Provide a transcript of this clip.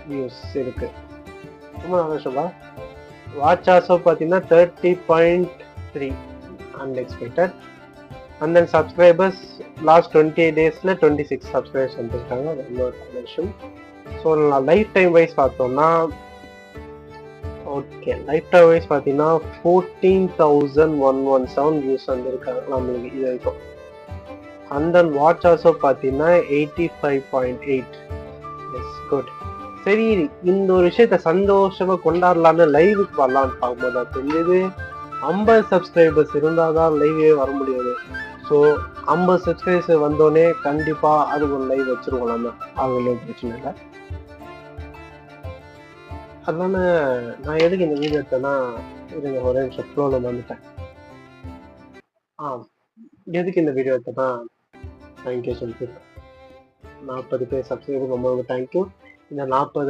Views இருக்கு. ரொம்ப நல்ல விஷயம்டா. வாட்ச் ஆல்சோ பார்த்தீங்கன்னா 30.3 unexpected. And then subscribers last 28 டேஸில் 26 சப்ஸ்கிரைபர்ஸ் வந்துருக்காங்க. ரொம்ப நல்ல விஷயம். ஸோ லைஃப் டைம் வைஸ் பார்த்தோம்னா ஓகே, லைஃப் டைம் வைஸ் பார்த்தீங்கன்னா 14,117 வியூஸ் வந்துருக்காங்க நம்மளுக்கு இது வரைக்கும். அண்ட் தென் வாட்ச் ஆல்சோ பார்த்தீங்கன்னா 85.8. Yes, good. சரி, இந்த ஒரு விஷயத்த சந்தோஷமா கொண்டாடலான்னு லைவுக்கு வரலான்னு பார்க்கும்போது அது தெரிஞ்சது 50 சப்ஸ்கிரைபர்ஸ் இருந்தால் தான் லைவே வர முடியாது. ஸோ 50 சப்ஸ்கிரைபர்ஸ் வந்தோடனே கண்டிப்பாக அது ஒரு லைவ் வச்சுருவோம் நம்ம, அது ஒன்றும் பிரச்சனை இல்லை. அதனால நான் எதுக்கு இந்த வீடியோ எடுத்தேன்னா, இருங்க ஒரே நிமிஷம் ஃப்ளோவில் வந்துட்டேன். எதுக்கு இந்த வீடியோ எடுத்தேன்னா, தேங்க்யூ சொல்லிட்டு 40 பேர் சப்ஸ்கிரைபர் ரொம்ப ரொம்ப தேங்க்யூ. இந்த 40